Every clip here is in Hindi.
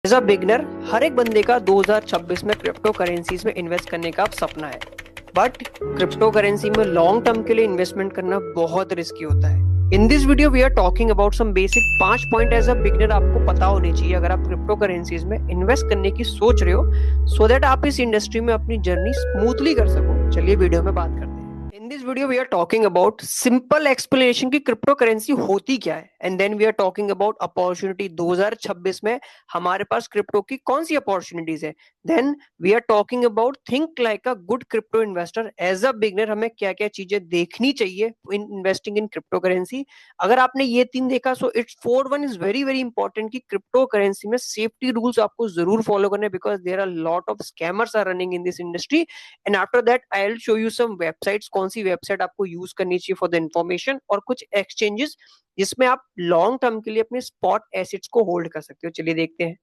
एज अ बिगनर हर एक बंदे का 2026 में क्रिप्टो करेंसीज में इन्वेस्ट करने का सपना है। बट क्रिप्टो करेंसी में लॉन्ग टर्म के लिए इन्वेस्टमेंट करना बहुत रिस्की होता है। In this video we are talking about some basic 5 point as a beginner आपको पता होने चाहिए अगर आप क्रिप्टो करेंसीज में इन्वेस्ट करने की सोच रहे हो, सो दैट आप इस इंडस्ट्री में अपनी जर्नी स्मूथली कर सको। चलिए वीडियो में बात करते हैं। In this video we are talking about simple explanation की क्रिप्टो करेंसी होती क्या है, and then we are talking about opportunity 2026 में हमारे पास क्रिप्टो की कौन सी अपॉर्चुनिटीज है। Then we are talking about think like a good crypto investor. As a beginner हमें क्या क्या चीजें देखनी चाहिए in investing in crypto currency. अगर आपने ये तीन देखा, so it's four one is very very important कि क्रिप्टो करेंसी में सेफ्टी रूल्स आपको जरूर फॉलो करने, because there are lot of scammers are running in this industry. And after that I will show you some websites, कौन सी वेबसाइट आपको यूज करनी चाहिए फॉर द इन्फॉर्मेशन, और कुछ एक्सचेंजेस जिसमें आप लॉन्ग टर्म के लिए अपने स्पॉट एसेट्स को होल्ड कर सकते हो। चलिए देखते हैं।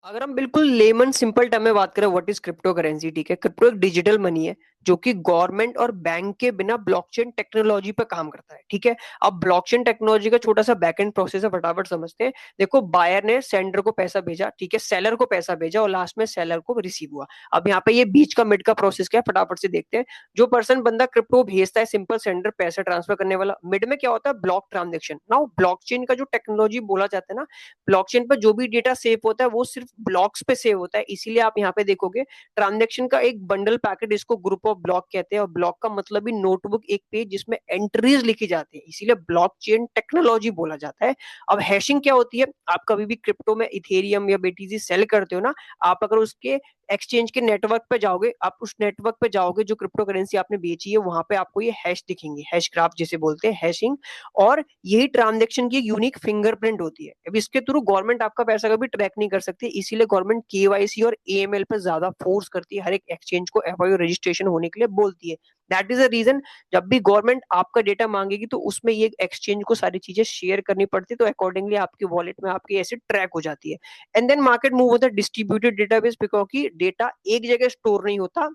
अगर हम बिल्कुल लेमन सिंपल टर्म में बात करें, व्हाट इज क्रिप्टो करेंसी। ठीक है, क्रिप्टो एक डिजिटल मनी है जो कि गवर्नमेंट और बैंक के बिना ब्लॉकचेन टेक्नोलॉजी पर काम करता है। ठीक है, अब ब्लॉकचेन टेक्नोलॉजी का छोटा सा बैकएंड प्रोसेस है, फटाफट समझते हैं। देखो, बायर ने सेंडर को पैसा भेजा, ठीक है, सेलर को पैसा भेजा, और लास्ट में सेलर को रिसीव हुआ। अब यहाँ पे ये बीच का मिड का प्रोसेस क्या है, फटाफट से देखते हैं। जो पर्सन बंदा क्रिप्टो भेजता है, सिंपल सेंडर पैसा ट्रांसफर करने वाला, मिड में क्या होता है, ब्लॉक ट्रांजेक्शन। नाउ ब्लॉकचेन का जो टेक्नोलॉजी बोला जाता है ना, ब्लॉकचेन पर जो भी डेटा सेव होता है वो सिर्फ ब्लॉक्स पे सेव होता है। इसीलिए आप यहाँ पे देखोगे ट्रांजेक्शन का एक बंडल पैकेट, इसको ग्रुप ऑफ ब्लॉक कहते हैं, और ब्लॉक का मतलब भी नोटबुक, एक पेज जिसमें एंट्रीज लिखी जाती है, इसीलिए ब्लॉकचेन टेक्नोलॉजी बोला जाता है। अब हैशिंग क्या होती है, आप कभी भी क्रिप्टो में इथेरियम या बीटीसी सेल करते हो ना, आप अगर उसके एक्सचेंज के नेटवर्क पे जाओगे, आप उस नेटवर्क पे जाओगे जो क्रिप्टो करेंसी आपने बेची है, वहां पे आपको ये हैश दिखेंगे, हैश ग्राफ जिसे बोलते हैं, हैशिंग। और यही ट्रांजेक्शन की यूनिक फिंगरप्रिंट होती है। अब इसके थ्रू गवर्नमेंट आपका पैसा कभी ट्रैक नहीं कर सकती, इसीलिए गवर्नमेंट केवाईसी और एएमएल पर ज्यादा फोर्स करती है, हर एक एक्सचेंज को एफआईओ रजिस्ट्रेशन होने के लिए बोलती है। दैट इज द रीजन, जब भी गवर्नमेंट आपका डेटा मांगेगी तो उसमें ये एक्सचेंज को सारी चीजें शेयर करनी पड़ती है, तो अकॉर्डिंगली आपके वॉलेट में आपकी एसेट ट्रैक हो जाती है। एंड देन मार्केट मूव होता है डिस्ट्रीब्यूटेड डेटाबेस पे, क्योंकि डेटा एक जगह स्टोर नहीं होता।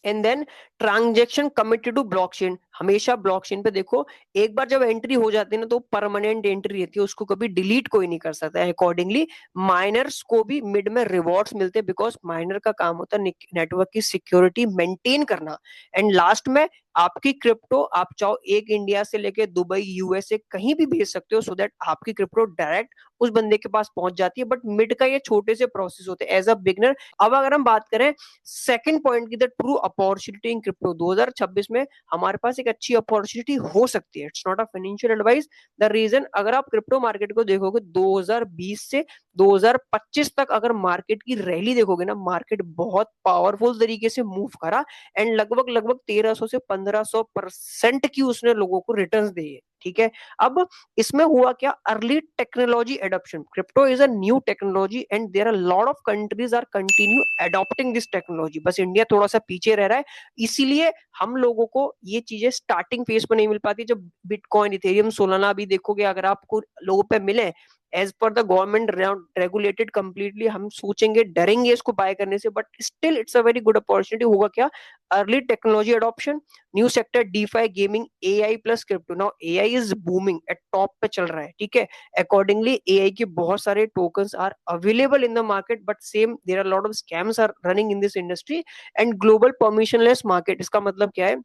And then transaction committed to blockchain, हमेशा ब्लॉकचेन पे देखो, एक बार जब एंट्री हो जाती है ना, तो परमानेंट एंट्री रहती है, उसको कभी डिलीट कोई नहीं कर सकता है। अकॉर्डिंगली माइनर्स को भी मिड में रिवॉर्ड्स मिलते हैं, बिकॉज माइनर का काम होता है नेटवर्क की सिक्योरिटी मेंटेन करना। एंड लास्ट में आपकी क्रिप्टो आप चाहो एक इंडिया से लेके दुबई, यूएसए कहीं भी भेज सकते हो, सो दैट आपकी क्रिप्टो डायरेक्ट उस बंदे के पास पहुंच जाती है। बट मिड का ये छोटे से प्रोसेस होते हैं एज अ बिगनर। अब अगर हम बात करें सेकंड पॉइंट की, the true opportunity in crypto 2026 में हमारे पास एक अच्छी अपॉर्चुनिटी हो सकती है। It's not a financial advice. The reason, अगर आप क्रिप्टो मार्केट को देखोगे 2020 से 2025 तक, अगर मार्केट की रैली देखोगे ना, मार्केट बहुत पावरफुल तरीके से मूव करा, एंड लगभग लगभग 1300 से 1500% की उसने लोगों को रिटर्न दिए। ठीक है, अब इसमें हुआ क्या, early technology adoption. Crypto is a new technology and there are lot of countries are continue adopting this technology, बस इंडिया थोड़ा सा पीछे रह रहा है। इसीलिए हम लोगों को ये चीजें स्टार्टिंग फेज पर नहीं मिल पाती। जब बिटकॉइन, इथेरियम, सोलाना भी देखोगे, अगर आपको लोगों पे मिले as per the government regulated completely, हम सोचेंगे, डरेंगे इसको बाय करने से, but still it's a very good opportunity. होगा क्या, early technology adoption, new sector, DeFi, gaming, AI plus crypto. Now AI is booming, eight top पे चल रहा है। ठीक है, अकॉर्डिंगली एआई के बहुत सारे tokens are available in the market, but same there are lot of scams are running in this industry. And global permissionless market, इसका मतलब क्या है,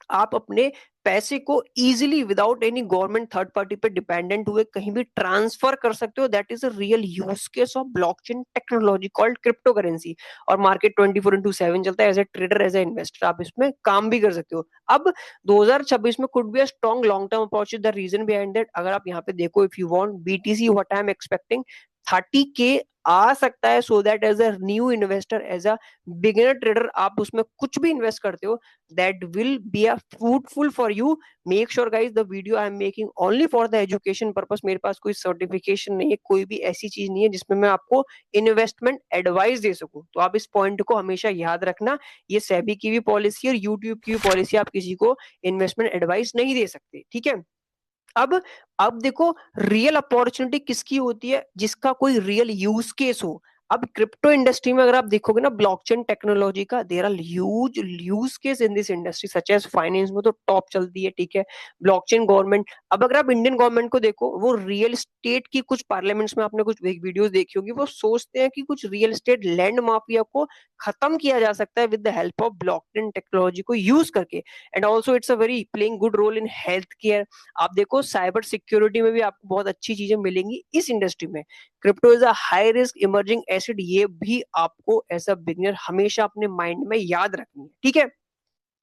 आप अपने पैसे को easily without any government third party पे डिपेंडेंट हुए कहीं भी ट्रांसफर कर सकते हो। That is a real use case of blockchain technology called crypto currency. और मार्केट 24/7 चलता है, as a trader, as a investor आप इसमें काम भी कर सकते हो। अब 2026 में could be a strong long term opportunity. The reason behind that, अगर आप यहाँ पे देखो, if you want BTC, what I am expecting, 30K आ सकता है, so that as a new investor, as a beginner trader, आप उसमें कुछ भी इन्वेस्ट करते हो, that will be a fruitful for you. Make sure guys, the video I am making only for the education purpose. मेरे पास कोई सर्टिफिकेशन नहीं है, कोई भी ऐसी चीज नहीं है जिसमें मैं आपको इन्वेस्टमेंट एडवाइस दे सकूं। तो आप इस पॉइंट को हमेशा याद रखना, ये सेबी की भी पॉलिसी और यूट्यूब की भी पॉलिसी, आप किसी को इन्वेस्टमेंट एडवाइस नहीं दे सकते। ठीक है, अब अब देखो, रियल अपॉर्चुनिटी किसकी होती है, जिसका कोई रियल यूज केस हो। अब क्रिप्टो इंडस्ट्री में अगर आप देखोगे ना, ब्लॉकचेन टेक्नोलॉजी का there are huge use case in this industry, such as finance में तो टॉप चलती है, ठीक है। ब्लॉकचेन गवर्नमेंट, अब अगर आप इंडियन गवर्नमेंट को देखो, वो रियल स्टेट की कुछ पार्लियामेंट्स में आपने कुछ वीडियोस देखी होगी, वो सोचते हैं कि कुछ रियल एस्टेट लैंड माफिया को खत्म किया जा सकता है with the help of blockchain technology को यूज करके। And also it's a very playing good role in health care. आप देखो साइबर सिक्योरिटी में भी आपको बहुत अच्छी चीजें मिलेंगी इस इंडस्ट्री में। Crypto is a high risk emerging asset, ये भी आपको एज अ बिगिनर हमेशा अपने माइंड में याद रखनी है, ठीक है।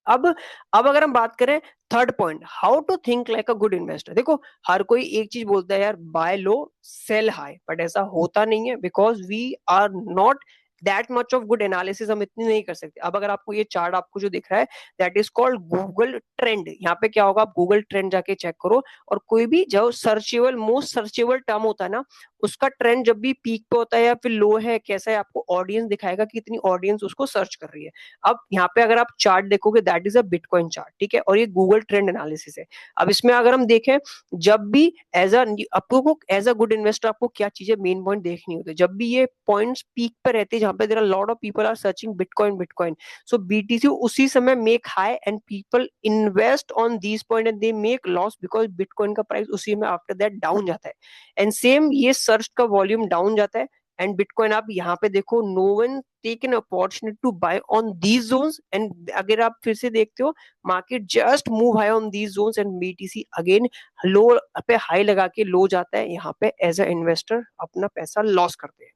अब अब अगर हम बात करें third point, how to think like a good investor. देखो, हर कोई एक चीज बोलता है यार, buy low sell high, but ऐसा होता नहीं है, because we are not that much of good analysis, हम इतनी नहीं कर सकते। अब अगर आपको ये चार्ट आपको जो दिख रहा है, that is called Google trend. यहाँ पे क्या होगा, आप गूगल ट्रेंड जाके चेक करो, और कोई भी जो सर्चेबल मोस्ट सर्चेबल टर्म होता है ना, उसका ट्रेंड जब भी पीक पे होता है या फिर लो है, कैसा है, आपको ऑडियंस दिखाएगा कि कितनी ऑडियंस उसको सर्च कर रही है। अब यहाँ पे अगर आप चार्ट देखोगे, that is a bitcoin chart, ठीक है, और ये गूगल ट्रेंड एनालिसिस है। अब इसमें अगर हम देखें, जब भी एज अ आपको एज अ गुड इन्वेस्टर आपको क्या चीजें मेन पॉइंट देखनी होती है, जब भी ये पॉइंट्स पीक पर रहते हैं, जहां पे there are lot of people are searching bitcoin bitcoin, so BTC उसी समय make high and people invest on these point and they make loss, because bitcoin का प्राइस उसी में आफ्टर दैट डाउन जाता है। एंड सेम ये सर्च का वॉल्यूम डाउन जाता है, एंड बिटकॉइन आप यहाँ पे देखो, no one take an opportunity to buy on these zones. And अगर आप फिर से देखते हो, market just move high on these zones and BTC again low पे हाई लगा के लो जाता है, यहाँ पे एज अ इन्वेस्टर अपना पैसा लॉस करते हैं,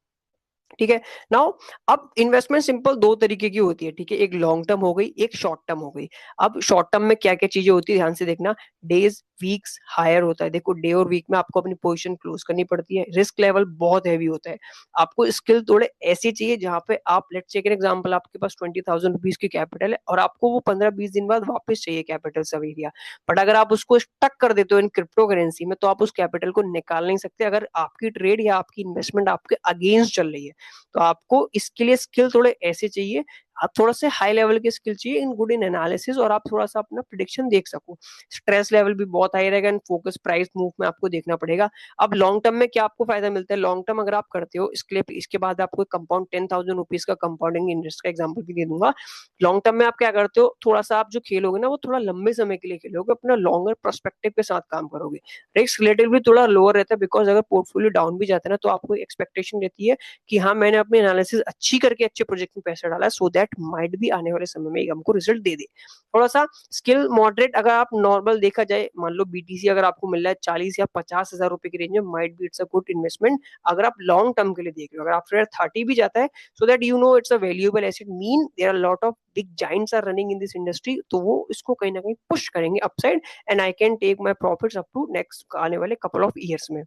ठीक है। नाउ, अब इन्वेस्टमेंट सिंपल दो तरीके की होती है, ठीक है, एक लॉन्ग टर्म हो गई, एक शॉर्ट टर्म हो गई। अब शॉर्ट टर्म में क्या क्या चीजें होती है, ध्यान से देखना। डेज वीक्स हायर होता है, देखो डे और वीक में आपको अपनी पोजीशन क्लोज करनी पड़ती है, रिस्क लेवल बहुत हैवी होता है। आपको स्किल थोड़े ऐसे चाहिए जहां पे आप, लेट्स टेक एन एग्जांपल, आपके पास 20,000 रुपीज की कैपिटल है और आपको वो 15-20 दिन बाद वापस चाहिए कैपिटल सवेरिया, बट अगर आप उसको स्टक कर देते हो इन क्रिप्टो करेंसी में, तो आप उस कैपिटल को निकाल नहीं सकते, अगर आपकी ट्रेड या आपकी इन्वेस्टमेंट आपके अगेंस्ट चल रही है। तो आपको इसके लिए स्किल थोड़े ऐसे चाहिए, आप थोड़ा सा हाई लेवल के स्किल चाहिए इन गुड इन एनालिसिस, और आप थोड़ा सा अपना प्रिडिक्शन देख सको। स्ट्रेस लेवल भी बहुत हाई रहेगा एंड फोकस प्राइस मूव में आपको देखना पड़ेगा। अब लॉन्ग टर्म में क्या आपको फायदा मिलता है, लॉन्ग टर्म अगर आप करते हो, इसके लिए इसके बाद आपको कंपाउंड 10,000 रुपीज का कंपाउंडिंग इंटरेस्ट का एग्जाम्पल भी दे दूंगा। लॉन्ग टर्म में आप क्या करते हो, थोड़ा सा आप जो खेलोगे ना, वो थोड़ा लंबे समय के लिए खेलोगे, अपना लॉन्गर पर्सपेक्टिव के साथ काम करोगे। रिस्क रिलेटिव भी थोड़ा लोअर रहता है, बिकॉज अगर पोर्टफोलियो डाउन भी जाता है ना, तो आपको एक्सपेक्टेशन रहती है कि हाँ, मैंने अपनी एनालिसिस अच्छी करके अच्छे प्रोजेक्ट में पैसा डाला है, सो दैट माइट भी आने वाले समय में हमको रिजल्ट दे दे। थोड़ा सा स्किल मॉडरेट, अगर आप नॉर्मल देखा जाए, मान लो बीटीसी अगर आपको मिल रहा है 40 या 50 हजार रुपए की रेंज में, might be it's a good investment. अगर आप लॉन्ग टर्म के लिए देख रहे हो, अगर आफ्टर 30 भी जाता है, so that you know it's a valuable asset, mean there are lot of big giants are running in this industry, तो वो इसको कहीं ना कहीं पुश करेंगे upside, and I can take my profits up to next आने वाले कपल ऑफ ईयर्स में।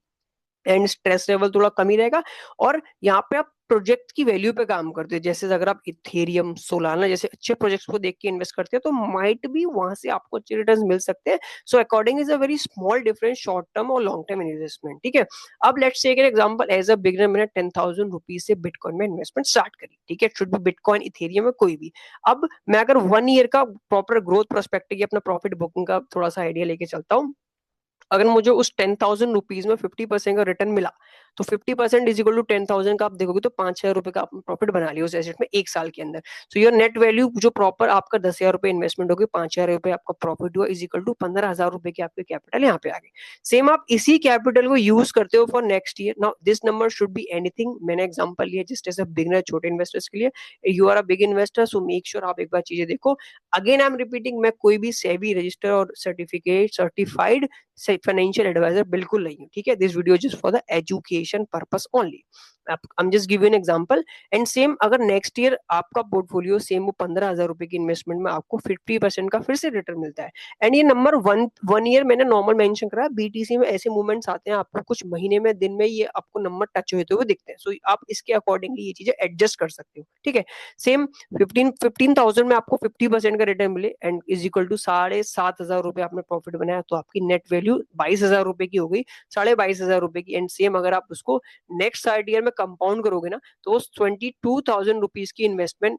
एंड स्ट्रेस लेवल थोड़ा कम ही रहेगा। और यहाँ पे आप प्रोजेक्ट की वैल्यू पे काम करते हो, जैसे अगर आप इथेरियम, सोलाना जैसे अच्छे प्रोजेक्ट्स को देख के इन्वेस्ट करते हो, तो माइट भी वहां से आपको अच्छे रिटर्न्स मिल सकते हैं। So according is a very small difference short term और लॉन्ग टर्म इन्वेस्टमेंट, ठीक है। अब let's take an example, as a beginner मैंने 10,000 रुपीज से बिटकॉइन में इन्वेस्टमेंट स्टार्ट करी, ठीक है, शुड बी बिटकॉइन, इथेरियम में कोई भी। अब मैं अगर 1 ईयर का प्रॉपर ग्रोथ पर्सपेक्टिव अपना प्रॉफिट बुकिंग का थोड़ा सा आइडिया लेके चलता हूँ, अगर मुझे उस 10,000 रुपीज में 50% का रिटर्न मिला, तो 50% इज इक्वल टू 10,000 का आप देखोगे तो 5,000 रुपए का आपने प्रॉफिट बना लिया उस एसेट में एक साल के अंदर। सो योर नेट वैल्यू जो प्रॉपर आपका 10,000 रुपए इन्वेस्टमेंट होगी, 5,000 रुपए आपका प्रॉफिट हुआ, इज इक्वल टू 15,000 रुपए की आपके कैपिटल यहाँ पे आ गए। सेम आप इसी कैपिटल को यूज करते हो for next year. Now this number should be anything, मैंने एग्जांपल लिया जस्ट एज अ बिगिनर, छोटे इन्वेस्टर्स के लिए। You are a big investor, so make sure आप एक बार चीजें देखो। अगेन आई एम रिपीटिंग, मैं कोई भी सेबी रजिस्टर और सर्टिफिकेट सर्टिफाइड फाइनेंशियल एडवाइजर बिल्कुल नहीं हूँ, ठीक है। This video just for the education purpose only. I am just give you an example. And same अगर नेक्स्ट ईयर आपका पोर्टफोलियो सेम वो 15,000 रुपए की इन्वेस्टमेंट में आपको 50% का फिर से रिटर्न मिलता है, एंड ये नंबर वन ईयर मैंने नॉर्मल मेंशन करा, बीटीसी में ऐसे मूवमेंट्स आते हैं, आपको कुछ महीने में दिन में ये आपको नंबर टच होते हुए दिखते हैं, सो आप इसके अकॉर्डिंगली ये चीजें एडजस्ट कर सकते हो, ठीक है। सेम 15,000 में आपको 50% का रिटर्न मिले एंड इज इक्वल टू 7,500 रुपए आपने प्रॉफिट बनाया, तो आपकी नेट वैल्यू 22,000 रुपए की हो गई, 22,500 रुपए की। एंड सेम अगर आप उसको नेक्स्ट 30 ईयर में कंपाउंड करोगे ना, तो 22,000 रुपीज की इन्वेस्टमेंट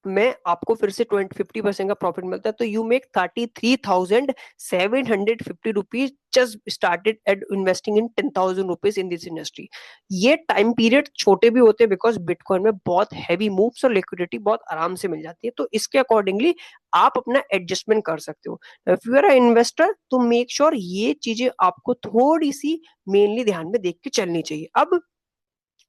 में आपको फिर से 50% का प्रॉफिट मिलता है, तो you make 33,750 rupees just started at investing in 10,000 rupees in this industry. ये टाइम पीरियड छोटे भी होते हैं बिकॉज बिटकॉइन में बहुत हैवी मूव्स और लिक्विडिटी बहुत आराम से मिल जाती है, तो इसके अकॉर्डिंगली आप अपना एडजस्टमेंट कर सकते हो। इफ यू आर इन्वेस्टर तो मेक श्योर ये चीजें आपको थोड़ी सी मेनली ध्यान में देख के चलनी चाहिए। अब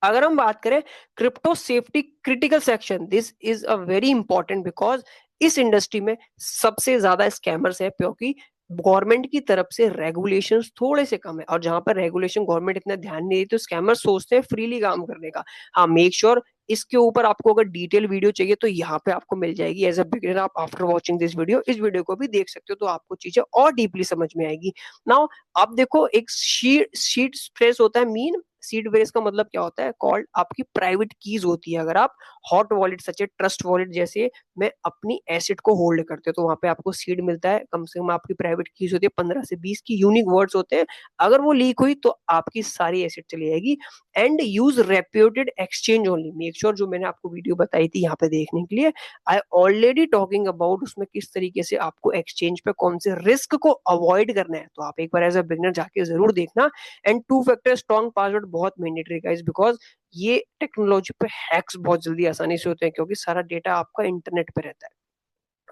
अगर हम बात करें crypto safety critical section, this is a very important because इस इंडस्ट्री में सबसे ज्यादा स्कैमर्स है, क्योंकि गवर्नमेंट की तरफ से रेगुलेशंस थोड़े से कम है, और जहां पर रेगुलेशन गवर्नमेंट इतना ध्यान नहीं देती तो स्कैमर्स सोचते हैं फ्रीली काम करने का। हाँ, मेक श्योर इसके ऊपर आपको अगर डिटेल वीडियो चाहिए तो यहाँ पे आपको मिल जाएगी एज अ बिगिनर। आप आफ्टर वॉचिंग दिस वीडियो इस वीडियो को भी देख सकते हो, तो आपको चीजें और डीपली समझ में आएगी। नाउ आप देखो, एक शीट स्प्रेस होता है, मीन सीड फ्रेज का मतलब क्या होता है, कॉल्ड आपकी प्राइवेट कीज होती है। अगर आप hot wallet such a trust wallet जैसे में अपनी एसेट को होल्ड करते हो तो वहां पे आपको सीड मिलता है, कम से कम आपकी प्राइवेट कीज होती है 15 से 20 की यूनिक वर्ड्स होते हैं। अगर वो लीक हुई तो आपकी सारी एसेट चली जाएगी। And use reputed exchange only, make sure जो मैंने आपको वीडियो बताई थी यहाँ पे देखने के लिए, आई ऑलरेडी टॉकिंग अबाउट उसमें किस तरीके से आपको एक्सचेंज पे कौन से रिस्क को अवॉइड करना है, तो आप एक बार एज अ बिगनर जाके जरूर देखना। एंड 2 फैक्टर स्ट्रॉन्ग पासवर्ड बहुत मैंडेटरी गाइस, बिकॉज ये टेक्नोलॉजी पे हैक्स बहुत जल्दी आसानी से होते हैं, क्योंकि सारा डेटा आपका इंटरनेट पे रहता है।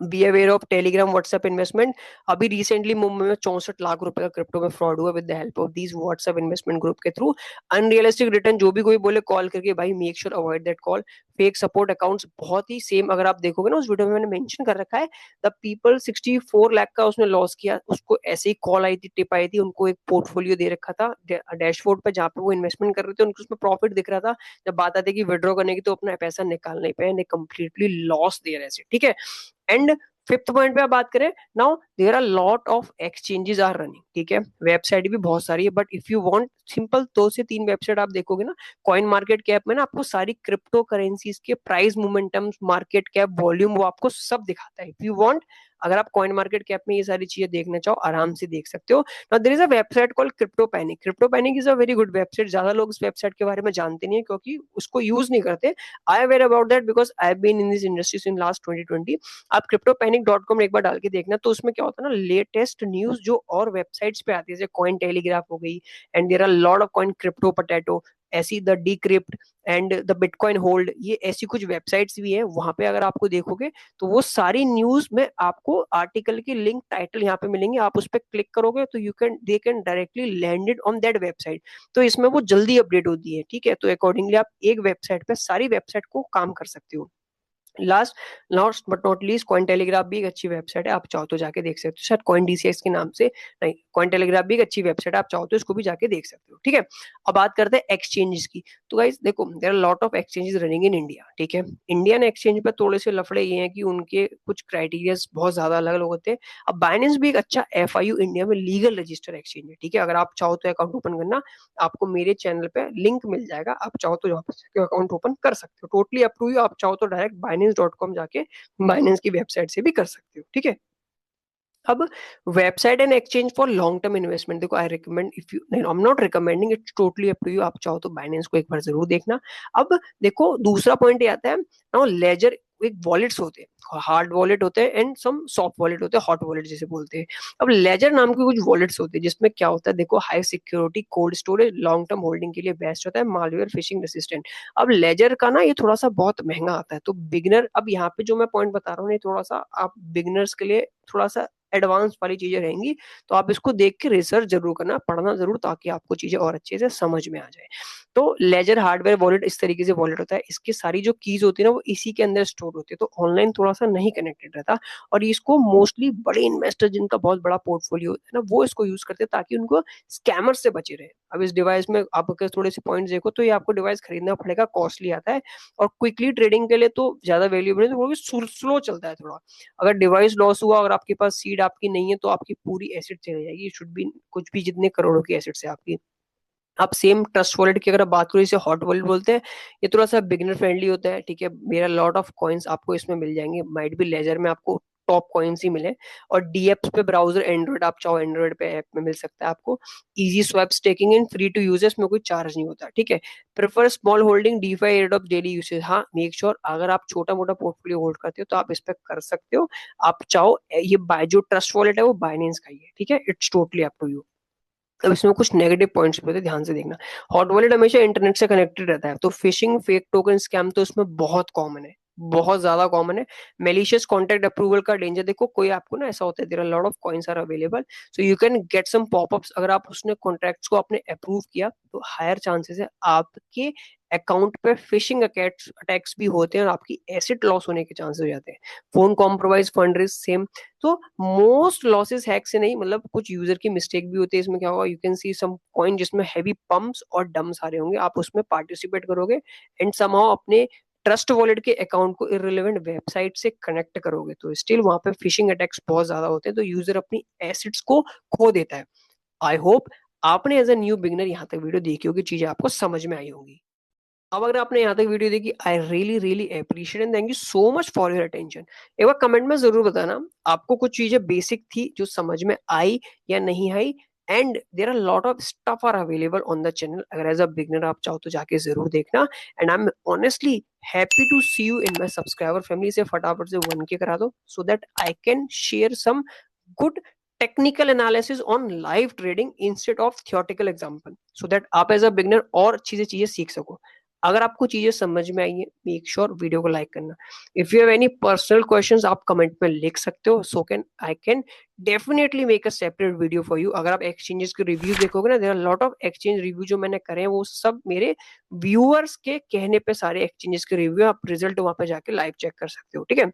Be aware of Telegram WhatsApp investment. अभी रिसेंटली मुंबई में 64 लाख रुपए का क्रिप्टो में फ्रॉड हुआ with the help of these WhatsApp investment group के थ्रू। अनरियलिस्टिक रिटर्न, जो भी कोई बोले कॉल करके, भाई make sure avoid that call. Fake support accounts बहुत ही सेम, अगर आप देखोगे ना उस वीडियो में मैंने मेंशन कर रखा है, द पीपल 64 लाख का उसने लॉस किया, उसको ऐसे ही कॉल आई थी, टिप आई थी, उनको एक पोर्टफोलियो दे रखा था डैशबोर्ड पे जहाँ पे वो इन्वेस्टमेंट कर रहे थे, उनको उसमें प्रॉफिट दिख रहा था। जब बात आती है कि विड्रॉ करने की तो अपना पैसा निकाल नहीं पाए, कंप्लीटली लॉस दे रहे थे, ठीक है। एंड फिफ्थ पॉइंट पे आप बात करें, now there are lot of exchanges are running, ठीक है, वेबसाइट भी बहुत सारी है, but if you want simple 2 से 3 वेबसाइट आप देखोगे ना, कॉइन मार्केट कैप में ना आपको सारी क्रिप्टो करेंसीज के price momentum, market cap, volume, वो आपको सब दिखाता है। इफ यू वांट, अगर आप कॉइन मार्केट कैप में ये सारी चीजें देखना चाहो आराम से देख सकते हो। Now there is a website called crypto panic. Crypto panic is a very good website, ज्यादा लोग इस वेबसाइट के बारे में जानते नहीं है क्योंकि उसको यूज नहीं करते। I aware about that because I have been in this industry in last 2020। आप cryptopanic.com एक बार डाल के देखना, तो उसमें क्या होता है ना, लेटेस्ट न्यूज जो और वेबसाइट्स पे आती है, जैसे कॉइन टेलीग्राफ हो गई, and there are lot of coin CryptoPotato, ऐसी the Decrypt and the bitcoin hold, ये ऐसी कुछ वेबसाइट्स भी हैं। वहां पे अगर आपको देखोगे तो वो सारी न्यूज में आपको आर्टिकल की लिंक, टाइटल यहाँ पे मिलेंगे, आप उस पर क्लिक करोगे तो you can they can directly landed on that website. तो इसमें वो जल्दी अपडेट होती है, ठीक है, तो अकॉर्डिंगली आप एक वेबसाइट पे सारी वेबसाइट को काम कर सकते हो। Last last but not least, coin telegraph भी एक अच्छी वेबसाइट है, आप चाहो तो जाके देख सकते हो, शायद कॉइन डीसीएक्स के नाम से, नहीं, कॉइन टेलीग्राफ भी एक अच्छी वेबसाइट है, आप चाहो तो इसको भी जाके देख सकते हो, ठीक है। अब बात करते हैं एक्सचेंजेस की। तो गाइस देखो, there are lot of exchanges running in India, ठीक है। इंडियन एक्सचेंज पे थोड़े से लफड़े ये हैं कि उनके कुछ क्राइटेरियाज बहुत ज्यादा अलग अलग होते हैं। अब बाइनेंस भी एक अच्छा एफआईयू इंडिया में लीगल रजिस्टर एक्सचेंज है, ठीक है। अगर आप चाहो तो अकाउंट ओपन करना, आपको मेरे चैनल पे लिंक मिल जाएगा, आप चाहो तो यहाँ पे अकाउंट ओपन कर सकते हो, टोटली अप टू यू। आप चाहो तो डायरेक्ट binance.com जाके बाइनेंस की वेबसाइट से भी कर सकते हो, ठीक है। अब website and exchange for long term investment, देखो आई रिकमेंड, इफ यू, नहीं, I am not recommending, it's totally up to you, आप चाहो तो बाइनेंस को एक बार जरूर देखना। अब देखो दूसरा पॉइंट ये आता है, नाउ लेजर एक वॉलेट्स होते हैं, हार्ड वॉलेट होते हैं एंड सम सॉफ्ट वॉलेट होते हैं, हॉट वॉलेट जिसे बोलते हैं। अब लेजर नाम के कुछ वॉलेट्स होते हैं जिसमें क्या होता है, देखो, high security, cold storage, long term holding के लिए बेस्ट होता है, मालवेयर, फिशिंग रेसिस्टेंट। अब लेजर का ना ये थोड़ा सा बहुत महंगा आता है, तो बिगिनर, अब यहाँ पे जो मैं पॉइंट बता रहा हूँ ये थोड़ा सा आप बिगिनर्स के लिए थोड़ा सा एडवांस वाली चीजें रहेंगी, तो आप इसको देख के रिसर्च जरूर करना, पढ़ना जरूर, ताकि आपको चीजें और अच्छे से समझ में आ जाए। तो लेजर हार्डवेयर वॉलेट इस तरीके से वॉलेट होता है, इसकी सारी जो कीज होती है ना वो इसी के अंदर स्टोर होती है, तो ऑनलाइन थोड़ा सा नहीं कनेक्टेड रहता। और इसको मोस्टली बड़े इन्वेस्टर जिनका बहुत बड़ा पोर्टफोलियो होता है ना, वो इसको यूज करते हैं ताकि उनको स्कैमर से बचे रहे। अब इस डिवाइस में आप अगर थोड़े से पॉइंट्स देखो तो ये आपको डिवाइस खरीदना पड़ेगा, कॉस्टली आता है, और क्विकली ट्रेडिंग के लिए तो ज्यादा वैल्यूएबल है, तो स्लो चलता है थोड़ा। अगर डिवाइस लॉस हुआ, अगर आपके पास सीड आपकी नहीं है, तो आपकी पूरी एसेट चली जाएगी, शुड बी कुछ भी जितने करोड़ों की एसेट है आपकी। आप सेम ट्रस्ट वॉलेट की अगर बात करो, इसे हॉट वॉलेट बोलते हैं, ये थोड़ा सा बिगिनर फ्रेंडली होता है, ठीक है। मेरा लॉट ऑफ कॉइन्स आपको इसमें मिल जाएंगे, माइट भी लेजर में आपको टॉप कॉइन्स ही मिले। और डीएप्स पे ब्राउजर एंड्रॉइड, आप चाहो एंड्रॉइड पे ऐप में मिल सकता है आपको। Easy swap staking in free to use, इसमें कोई चार्ज नहीं होता, ठीक है। Prefer small holding DeFi ad of daily usage, हाँ मेक श्योर अगर आप छोटा मोटा पोर्टफोलियो होल्ड करते हो तो आप इस पे कर सकते हो। आप चाहो ये जो ट्रस्ट वॉलेट है वो बाइनेंस का ही है, ठीक है, it's totally up to you. अब इसमें कुछ नेगेटिव पॉइंट्स भी होते हैं, ध्यान से देखना। हॉट वॉलेट हमेशा इंटरनेट से कनेक्टेड रहता है, तो फिशिंग फेक टोकन स्कैम तो इसमें बहुत कॉमन है, बहुत ज्यादा कॉमन है। मेलिशियस कॉन्टैक्ट अप्रूवल का डेंजर, देखो कोई आपको ना ऐसा होता है, there are lot of coins are available, so you can get some popups. अगर आप उसने कॉन्ट्रैक्ट्स को आपने अप्रूव किया तो हायर चांसेस है आपके अकाउंट पे फिशिंग अटैक्स भी होते हैं और आपकी एसेट लॉस होने के चांसेस हो जाते हैं। Phone compromise, fund risk same. तो मोस्ट लॉसेस हैक से नहीं, मतलब कुछ यूजर की मिस्टेक भी होती है। इसमें क्या होगा, you can see some coin जिसमें हैवी पंप्स और डम्प्स आ रहे होंगे, आप उसमें पार्टिसिपेट करोगे एंड समहाउ अपने ट्रस्ट वॉलेट के अकाउंट को इररिलेवेंट वेबसाइट से कनेक्ट करोगे तो स्टिल वहां पे फिशिंग अटैक्स बहुत ज्यादा होते हैं, तो यूजर अपनी एसेट्स को खो देता है। आई होप आपने एज अ न्यू बिगनर यहाँ तक वीडियो देखी होगी, चीजें आपको समझ में आई होंगी। अब अगर आपने यहाँ तक वीडियो देखी, I really really appreciate and thank you so much for your attention. एक बार कमेंट में जरूर बताना आपको कुछ चीजें बेसिक थी जो समझ में आई या नहीं आई। And there are lot of stuff are available on the channel, अगर एज अ बिगनर आप चाहो तो जाके जरूर देखना। And I am honestly happy to see you in my subscriber family, से फटाफट से 1K करा दो so that I can share some good technical analysis on live trading instead of theoretical example, so that आप एज अ बिगनर और अच्छी से चीजें सीख सको। अगर आपको चीजें समझ में आई है, मेक श्योर वीडियो को लाइक करना। If you have any personal questions आप कमेंट में लिख सकते हो, so can I can definitely make a separate video for you. अगर आप एक्सचेंजेस के रिव्यूज देखोगे ना, there are lot of exchange review जो मैंने करे हैं वो सब मेरे व्यूअर्स के कहने पे सारे एक्सचेंजेस के रिव्यू, आप रिजल्ट वहां पे जाके लाइव चेक कर सकते हो, ठीक है।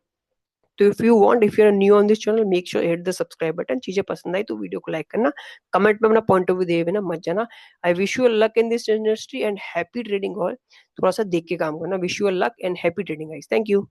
तो if you want, if you are new on this channel, make sure hit the subscribe button. चीजें पसंद आई तो वीडियो को लाइक करना, कमेंट में अपना पॉइंट ऑफ व्यू दे देना मत जाना। I wish you luck in this industry and happy trading all. थोड़ा सा देख के काम करना। Wish you luck and happy trading guys, thank you.